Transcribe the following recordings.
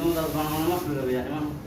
No, that's one on the video.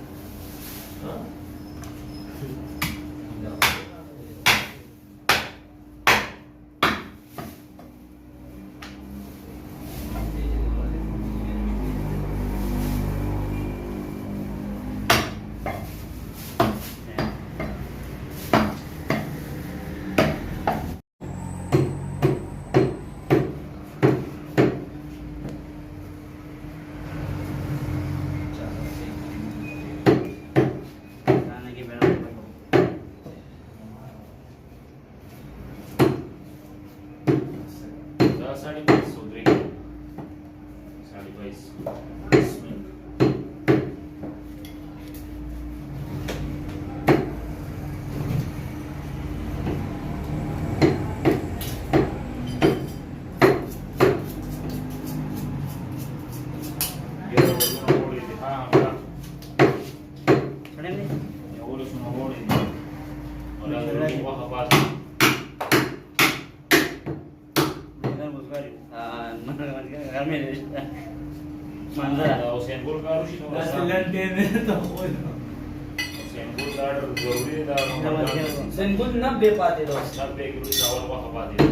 सेंकुल 90 पाते दोस्त 90 kilo चावल को खपा दे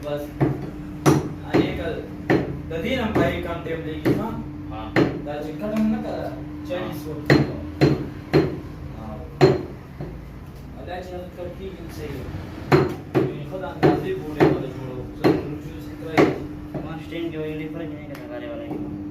बस आणि एक कधी ना पाई काम टेबल की हां हां दाजी कदम न करा 40 वक्त हां अदाची करती सही खुद अंदाजे बोले वाले छोड़ो सब जूस इतना वन स्टैंड जो ये डिफरेंस नहीं करने वाले वाला है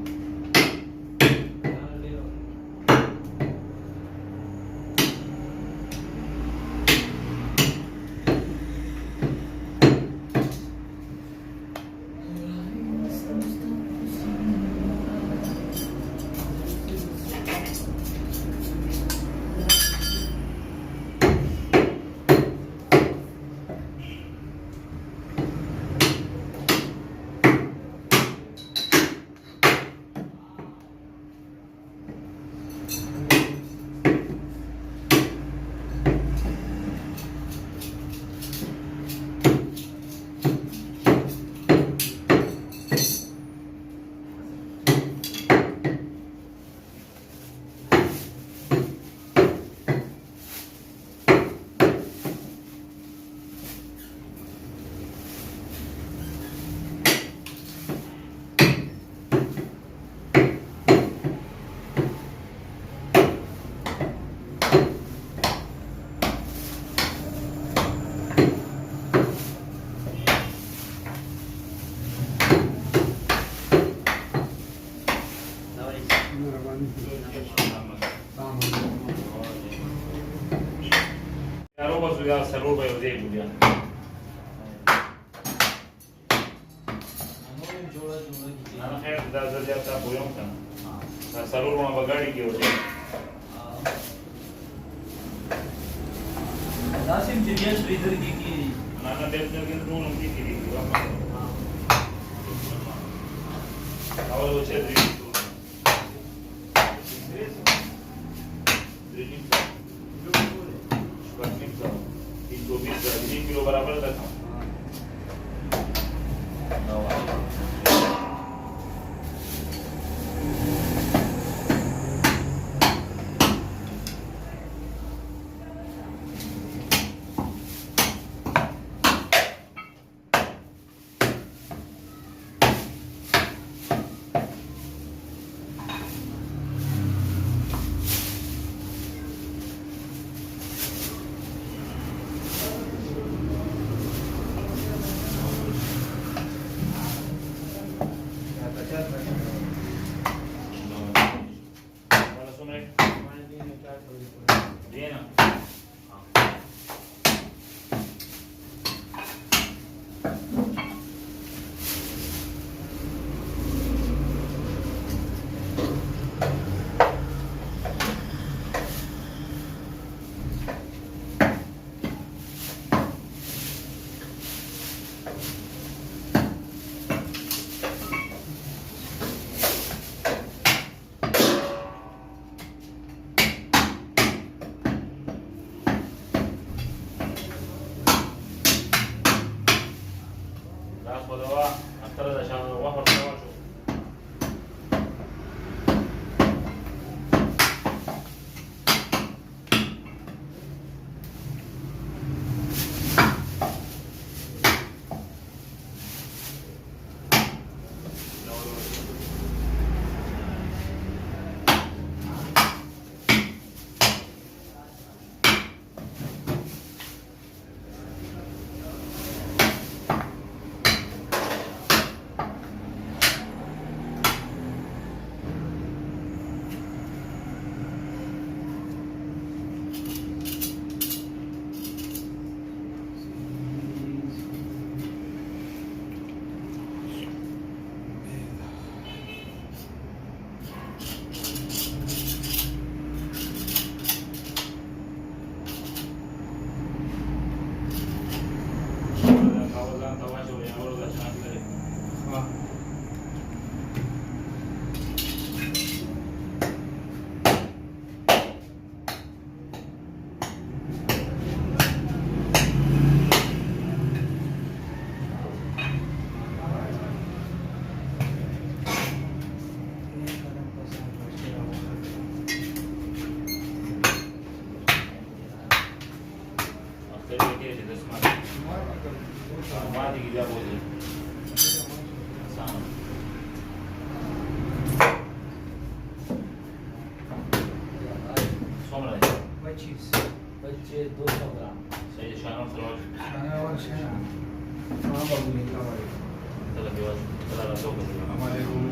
ya salur ba yau gudiya ana khair da zarja ta boyon kan salur ma bagadi ke hote दासिम जीएस इधर की नाना देव के रूम की और वो छे किलो बराबर था 25 बच्चे 200 ग्राम सही है शानों सलवार शानावर शेना हाँ बाबू निकला भाई चला दिवस चला रहा तो हमारे रूम